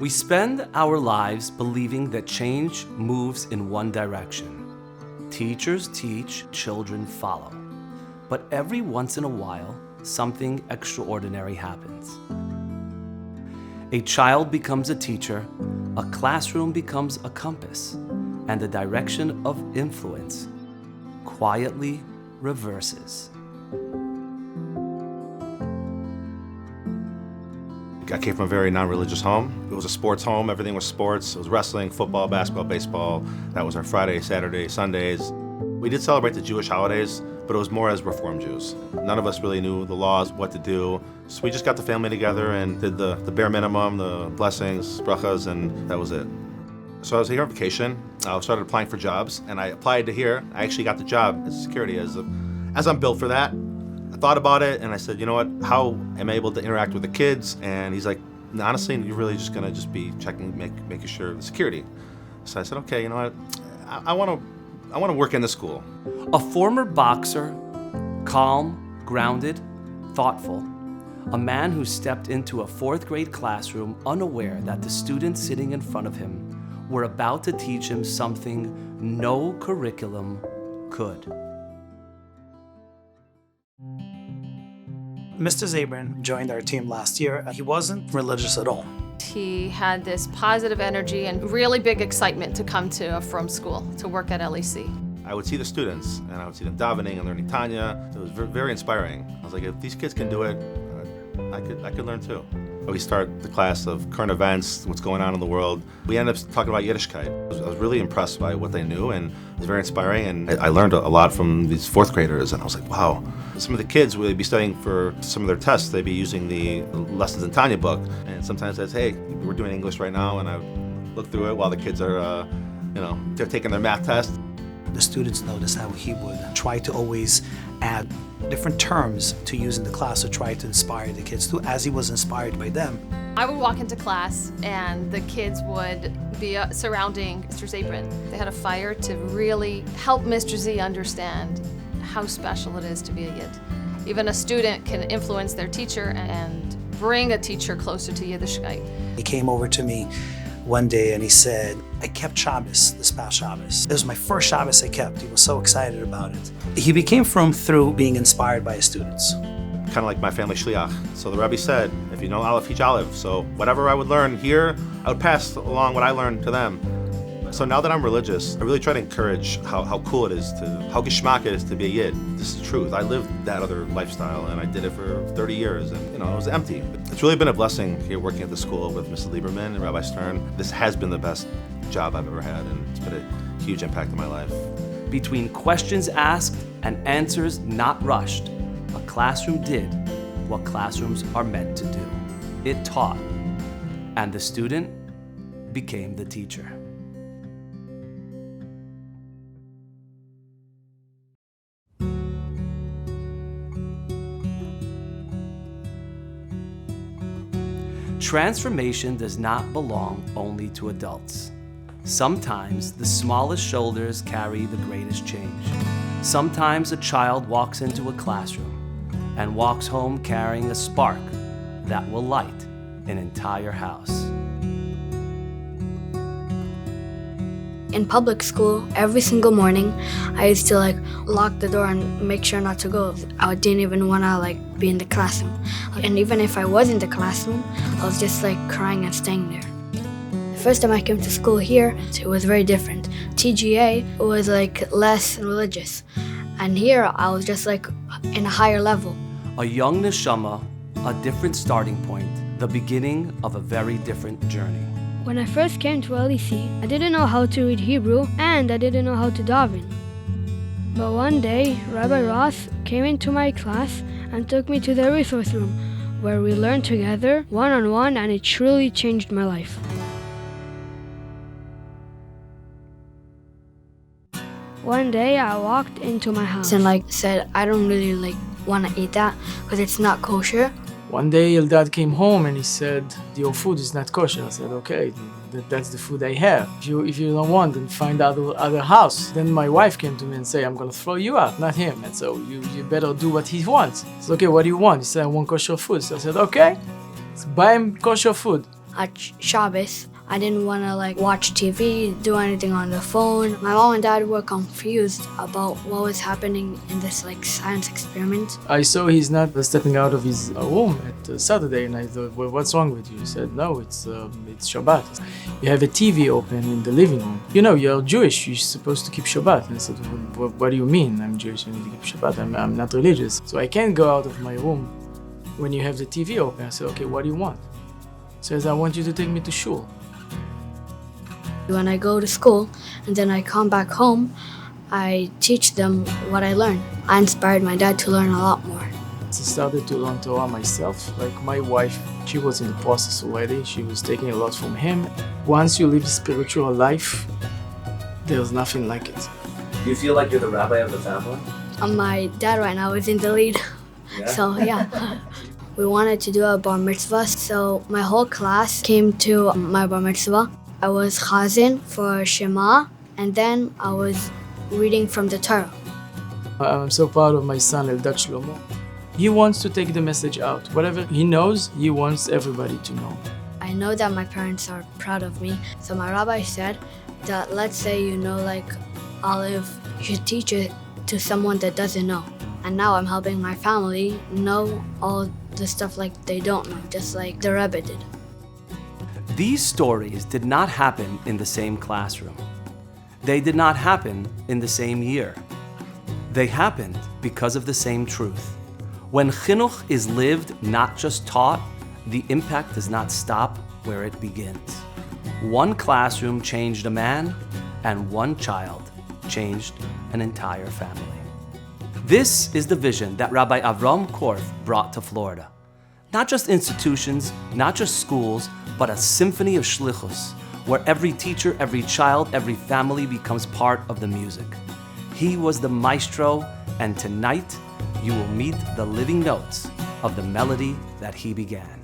We spend our lives believing that change moves in one direction. Teachers teach, children follow. But every once in a while, something extraordinary happens. A child becomes a teacher, a classroom becomes a compass, and the direction of influence quietly reverses. I came from a very non-religious home. It was a sports home. Everything was sports. It was wrestling, football, basketball, baseball. That was our Friday, Saturday, Sundays. We did celebrate the Jewish holidays, but it was more as Reform Jews. None of us really knew the laws, what to do. So we just got the family together and did the bare minimum, the blessings, brachas, and that was it. So I was here on vacation. I started applying for jobs, and I applied to here. I actually got the job as security, as I'm built for that. I thought about it, and I said, you know what, how am I able to interact with the kids? And he's like, honestly, you're really just gonna be checking, making sure the security. So I said, okay, you know what, I want to work in the school. A former boxer, calm, grounded, thoughtful, a man who stepped into a fourth grade classroom unaware that the students sitting in front of him were about to teach him something no curriculum could. Mr. Zabryn joined our team last year. He wasn't religious at all. He had this positive energy and really big excitement to come to a Frum school, to work at LEC. I would see the students, and I would see them davening and learning Tanya. It was very inspiring. I was like, if these kids can do it, I could learn too. We start the class of current events, what's going on in the world. We ended up talking about Yiddishkeit. I was really impressed by what they knew, and it was very inspiring, and I learned a lot from these fourth graders, and I was like, wow. Some of the kids would be studying for some of their tests. They'd be using the Lessons in Tanya book, and sometimes I'd say, hey, we're doing English right now, and I would look through it while the kids are, they're taking their math test. The students noticed how he would try to always add different terms to use in the class to try to inspire the kids too, as he was inspired by them. I would walk into class and the kids would be surrounding Mr. Zabryn. They had a fire to really help Mr. Z understand how special it is to be a Yid. Even a student can influence their teacher and bring a teacher closer to Yiddishkeit. He came over to me one day and he said, I kept Shabbos this past Shabbos. It was my first Shabbos I kept. He was so excited about it. He became Frum through being inspired by his students. Kind of like my family shliach. So the Rabbi said, if you know Aleph, teach Aleph. So whatever I would learn here, I would pass along what I learned to them. So now that I'm religious, I really try to encourage how cool it is how geschmack it is to be a Yid. This is the truth. I lived that other lifestyle, and I did it for 30 years, and it was empty. It's really been a blessing here working at the school with Mrs. Lieberman and Rabbi Stern. This has been the best job I've ever had, and it's been a huge impact in my life. Between questions asked and answers not rushed, a classroom did what classrooms are meant to do. It taught, and the student became the teacher. Transformation does not belong only to adults. Sometimes the smallest shoulders carry the greatest change. Sometimes a child walks into a classroom and walks home carrying a spark that will light an entire house. In public school, every single morning, I used to lock the door and make sure not to go. I didn't even want to be in the classroom. And even if I was in the classroom, I was just crying and staying there. The first time I came to school here, it was very different. TGA was less religious. And here I was just in a higher level. A young neshama, a different starting point, the beginning of a very different journey. When I first came to LEC, I didn't know how to read Hebrew and I didn't know how to daven. But one day, Rabbi Ross came into my class and took me to the resource room, where we learned together, one-on-one, and it truly changed my life. One day, I walked into my house and said, I don't really want to eat that because it's not kosher. One day Eldad came home and he said, your food is not kosher. I said, okay, that's the food I have. If you don't want, then find other house. Then my wife came to me and said, I'm going to throw you out, not him. And so you better do what he wants. I said, okay, what do you want? He said, I want kosher food. So I said, okay, let's buy him kosher food. at Shabbos. I didn't want to watch TV, do anything on the phone. My mom and dad were confused about what was happening in this science experiment. I saw he's not stepping out of his room at Saturday, and I thought, well, what's wrong with you? He said, no, it's Shabbat. You have a TV open in the living room. You know, you're Jewish, you're supposed to keep Shabbat. And I said, what do you mean I'm Jewish, I need to keep Shabbat? I'm not religious. So I can't go out of my room when you have the TV open. I said, okay, what do you want? He says, I want you to take me to shul. When I go to school and then I come back home, I teach them what I learned. I inspired my dad to learn a lot more. I started to learn Torah myself. Like my wife, she was in the process already. She was taking a lot from him. Once you live a spiritual life, there's nothing like it. Do you feel like you're the rabbi of the family? My dad right now is in the lead. Yeah? So yeah. We wanted to do a bar mitzvah, so my whole class came to my bar mitzvah. I was chazan for Shema, and then I was reading from the Torah. I'm so proud of my son, Eldad Shay. He wants to take the message out. Whatever he knows, he wants everybody to know. I know that my parents are proud of me. So my rabbi said that let's say you know olive, you should teach it to someone that doesn't know. And now I'm helping my family know all the stuff they don't know, just like the Rabbi did. These stories did not happen in the same classroom. They did not happen in the same year. They happened because of the same truth. When chinuch is lived, not just taught, the impact does not stop where it begins. One classroom changed a man, and one child changed an entire family. This is the vision that Rabbi Avram Korf brought to Florida. Not just institutions, not just schools, but a symphony of shlichus, where every teacher, every child, every family becomes part of the music. He was the maestro, and tonight you will meet the living notes of the melody that he began.